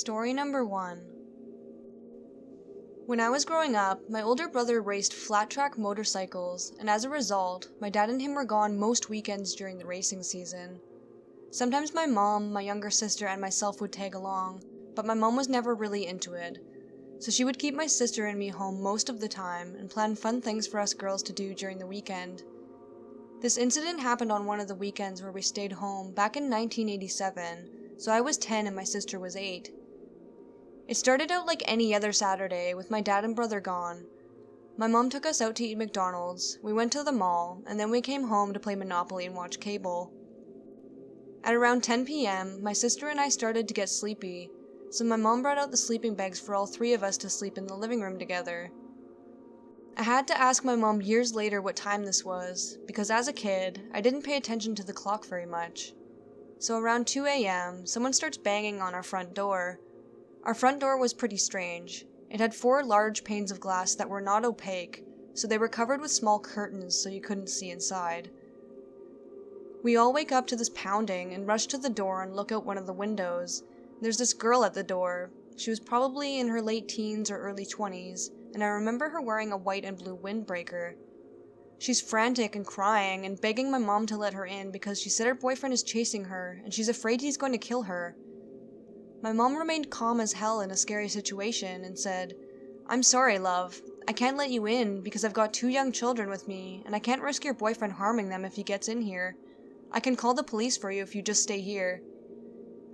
Story number 1. When I was growing up, my older brother raced flat-track motorcycles, and as a result, my dad and him were gone most weekends during the racing season. Sometimes my mom, my younger sister, and myself would tag along, but my mom was never really into it. So she would keep my sister and me home most of the time and plan fun things for us girls to do during the weekend. This incident happened on one of the weekends where we stayed home back in 1987, so I was 10 and my sister was 8. It started out like any other Saturday, with my dad and brother gone. My mom took us out to eat McDonald's, we went to the mall, and then we came home to play Monopoly and watch cable. At around 10 p.m., my sister and I started to get sleepy, so my mom brought out the sleeping bags for all 3 of us to sleep in the living room together. I had to ask my mom years later what time this was, because as a kid, I didn't pay attention to the clock very much. So around 2 a.m., someone starts banging on our front door. Our front door was pretty strange. It had 4 large panes of glass that were not opaque, so they were covered with small curtains so you couldn't see inside. We all wake up to this pounding and rush to the door and look out one of the windows. There's this girl at the door. She was probably in her late teens or early 20s, and I remember her wearing a white and blue windbreaker. She's frantic and crying and begging my mom to let her in because she said her boyfriend is chasing her and she's afraid he's going to kill her. My mom remained calm as hell in a scary situation and said, "I'm sorry, love. I can't let you in because I've got 2 young children with me and I can't risk your boyfriend harming them if he gets in here. I can call the police for you if you just stay here."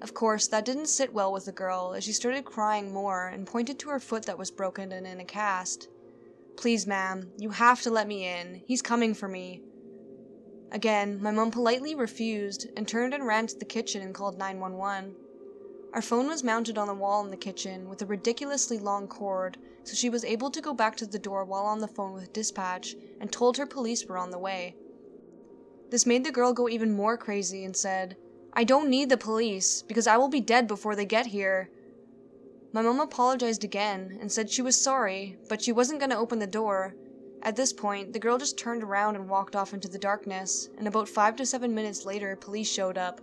Of course, that didn't sit well with the girl as she started crying more and pointed to her foot that was broken and in a cast. "Please, ma'am, you have to let me in. He's coming for me." Again, my mom politely refused and turned and ran to the kitchen and called 911. Our phone was mounted on the wall in the kitchen with a ridiculously long cord, so she was able to go back to the door while on the phone with dispatch and told her police were on the way. This made the girl go even more crazy and said, "I don't need the police, because I will be dead before they get here." My mom apologized again and said she was sorry, but she wasn't going to open the door. At this point, the girl just turned around and walked off into the darkness, and about 5 to 7 minutes later, police showed up.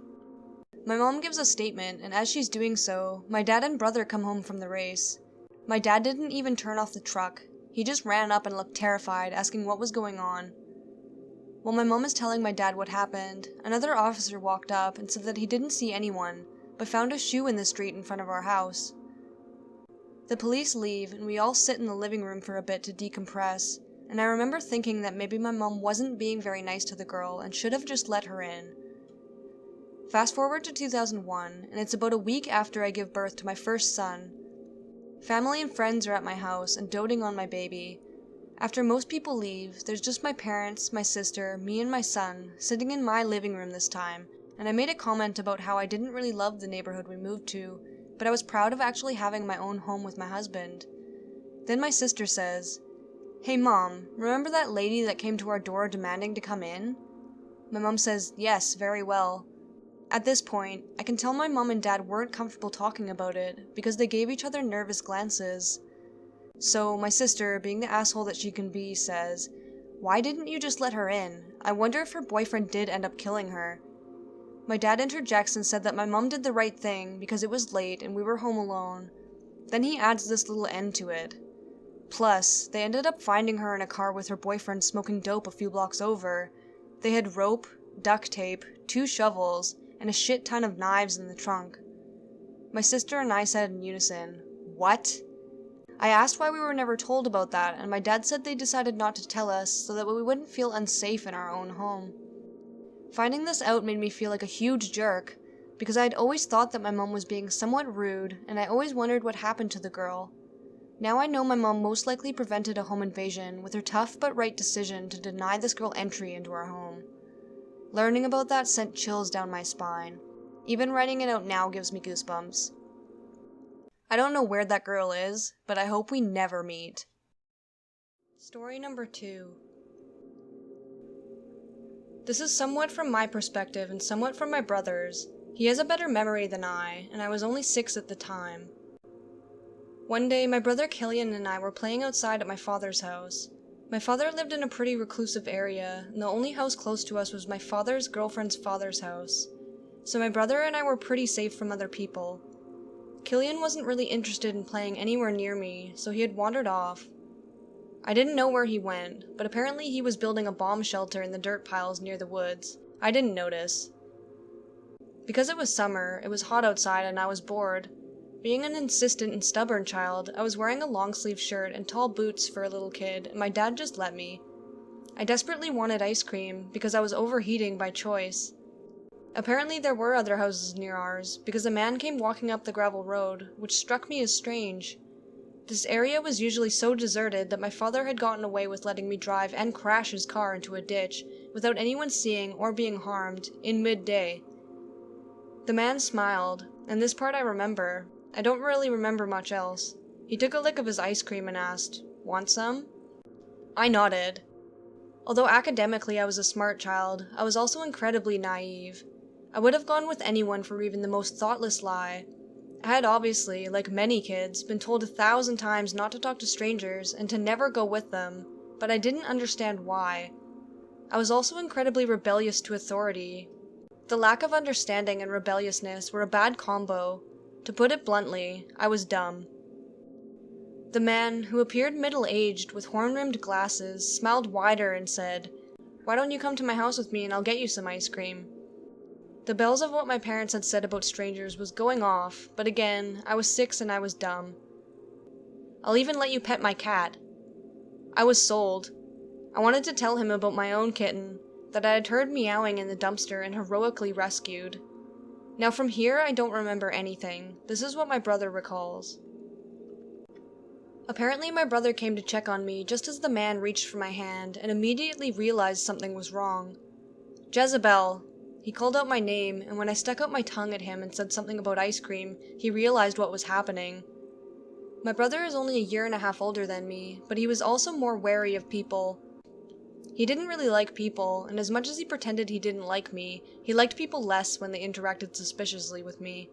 My mom gives a statement, and as she's doing so, my dad and brother come home from the race. My dad didn't even turn off the truck. He just ran up and looked terrified, asking what was going on. While my mom is telling my dad what happened, another officer walked up and said that he didn't see anyone, but found a shoe in the street in front of our house. The police leave, and we all sit in the living room for a bit to decompress, and I remember thinking that maybe my mom wasn't being very nice to the girl and should have just let her in. Fast forward to 2001, and it's about a week after I give birth to my first son. Family and friends are at my house and doting on my baby. After most people leave, there's just my parents, my sister, me and my son, sitting in my living room this time, and I made a comment about how I didn't really love the neighborhood we moved to, but I was proud of actually having my own home with my husband. Then my sister says, "Hey mom, remember that lady that came to our door demanding to come in?" My mom says, "Yes, very well." At this point, I can tell my mom and dad weren't comfortable talking about it because they gave each other nervous glances. So my sister, being the asshole that she can be, says, "Why didn't you just let her in? I wonder if her boyfriend did end up killing her." My dad interjects and said that my mom did the right thing because it was late and we were home alone. Then he adds this little end to it. Plus, they ended up finding her in a car with her boyfriend smoking dope a few blocks over. They had rope, duct tape, 2 shovels, and a shit ton of knives in the trunk. My sister and I said in unison, "What?" I asked why we were never told about that, and my dad said they decided not to tell us so that we wouldn't feel unsafe in our own home. Finding this out made me feel like a huge jerk, because I had always thought that my mom was being somewhat rude, and I always wondered what happened to the girl. Now I know my mom most likely prevented a home invasion with her tough but right decision to deny this girl entry into our home. Learning about that sent chills down my spine. Even writing it out now gives me goosebumps. I don't know where that girl is, but I hope we never meet. Story number 2. This is somewhat from my perspective and somewhat from my brother's. He has a better memory than I, and I was only 6 at the time. One day, my brother Killian and I were playing outside at my father's house. My father lived in a pretty reclusive area, and the only house close to us was my father's girlfriend's father's house. So my brother and I were pretty safe from other people. Killian wasn't really interested in playing anywhere near me, so he had wandered off. I didn't know where he went, but apparently he was building a bomb shelter in the dirt piles near the woods. I didn't notice. Because it was summer, it was hot outside and I was bored. Being an insistent and stubborn child, I was wearing a long-sleeved shirt and tall boots for a little kid, and my dad just let me. I desperately wanted ice cream, because I was overheating by choice. Apparently there were other houses near ours, because a man came walking up the gravel road, which struck me as strange. This area was usually so deserted that my father had gotten away with letting me drive and crash his car into a ditch, without anyone seeing or being harmed, in midday. The man smiled, and this part I remember. I don't really remember much else. He took a lick of his ice cream and asked, "Want some?" I nodded. Although academically I was a smart child, I was also incredibly naive. I would have gone with anyone for even the most thoughtless lie. I had obviously, like many kids, been told 1,000 times not to talk to strangers and to never go with them, but I didn't understand why. I was also incredibly rebellious to authority. The lack of understanding and rebelliousness were a bad combo. To put it bluntly, I was dumb. The man, who appeared middle-aged with horn-rimmed glasses, smiled wider and said, "Why don't you come to my house with me and I'll get you some ice cream?" The bells of what my parents had said about strangers was going off, but again, I was 6 and I was dumb. "I'll even let you pet my cat." I was sold. I wanted to tell him about my own kitten, that I had heard meowing in the dumpster and heroically rescued. Now from here I don't remember anything. This is what my brother recalls. Apparently my brother came to check on me just as the man reached for my hand and immediately realized something was wrong. "Jezebel!" He called out my name, and when I stuck out my tongue at him and said something about ice cream, he realized what was happening. My brother is only a year and a half older than me, but he was also more wary of people. He didn't really like people, and as much as he pretended he didn't like me, he liked people less when they interacted suspiciously with me.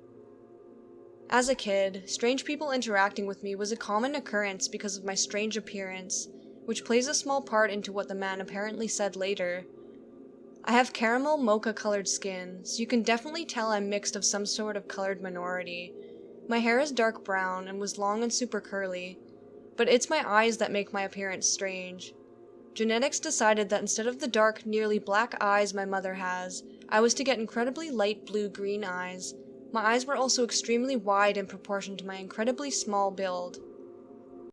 As a kid, strange people interacting with me was a common occurrence because of my strange appearance, which plays a small part into what the man apparently said later. I have caramel mocha-colored skin, so you can definitely tell I'm mixed of some sort of colored minority. My hair is dark brown and was long and super curly, but it's my eyes that make my appearance strange. Genetics decided that instead of the dark, nearly black eyes my mother has, I was to get incredibly light blue-green eyes. My eyes were also extremely wide in proportion to my incredibly small build.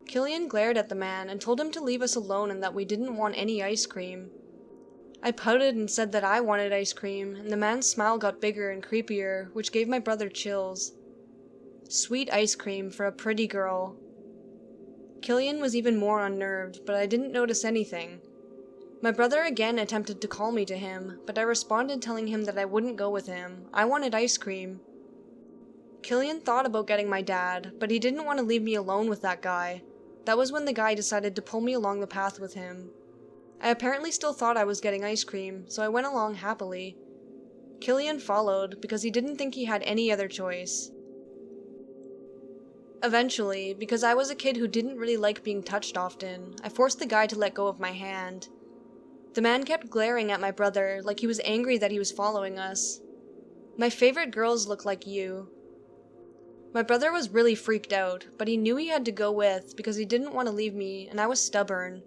Killian glared at the man and told him to leave us alone and that we didn't want any ice cream. I pouted and said that I wanted ice cream, and the man's smile got bigger and creepier, which gave my brother chills. Sweet ice cream for a pretty girl. Killian was even more unnerved, but I didn't notice anything. My brother again attempted to call me to him, but I responded telling him that I wouldn't go with him. I wanted ice cream. Killian thought about getting my dad, but he didn't want to leave me alone with that guy. That was when the guy decided to pull me along the path with him. I apparently still thought I was getting ice cream, so I went along happily. Killian followed, because he didn't think he had any other choice. Eventually, because I was a kid who didn't really like being touched often, I forced the guy to let go of my hand. The man kept glaring at my brother, like he was angry that he was following us. "My favorite girls look like you." My brother was really freaked out, but he knew he had to go with, because he didn't want to leave me, and I was stubborn.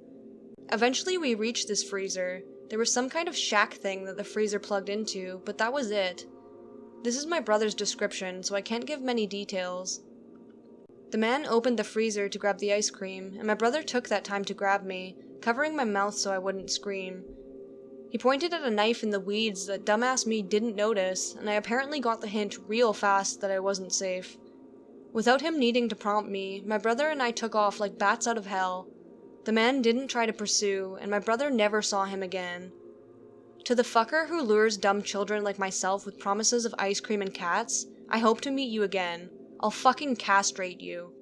Eventually we reached this freezer. There was some kind of shack thing that the freezer plugged into, but that was it. This is my brother's description, so I can't give many details. The man opened the freezer to grab the ice cream, and my brother took that time to grab me, covering my mouth so I wouldn't scream. He pointed at a knife in the weeds that dumbass me didn't notice, and I apparently got the hint real fast that I wasn't safe. Without him needing to prompt me, my brother and I took off like bats out of hell. The man didn't try to pursue, and my brother never saw him again. To the fucker who lures dumb children like myself with promises of ice cream and cats, I hope to meet you again. I'll fucking castrate you.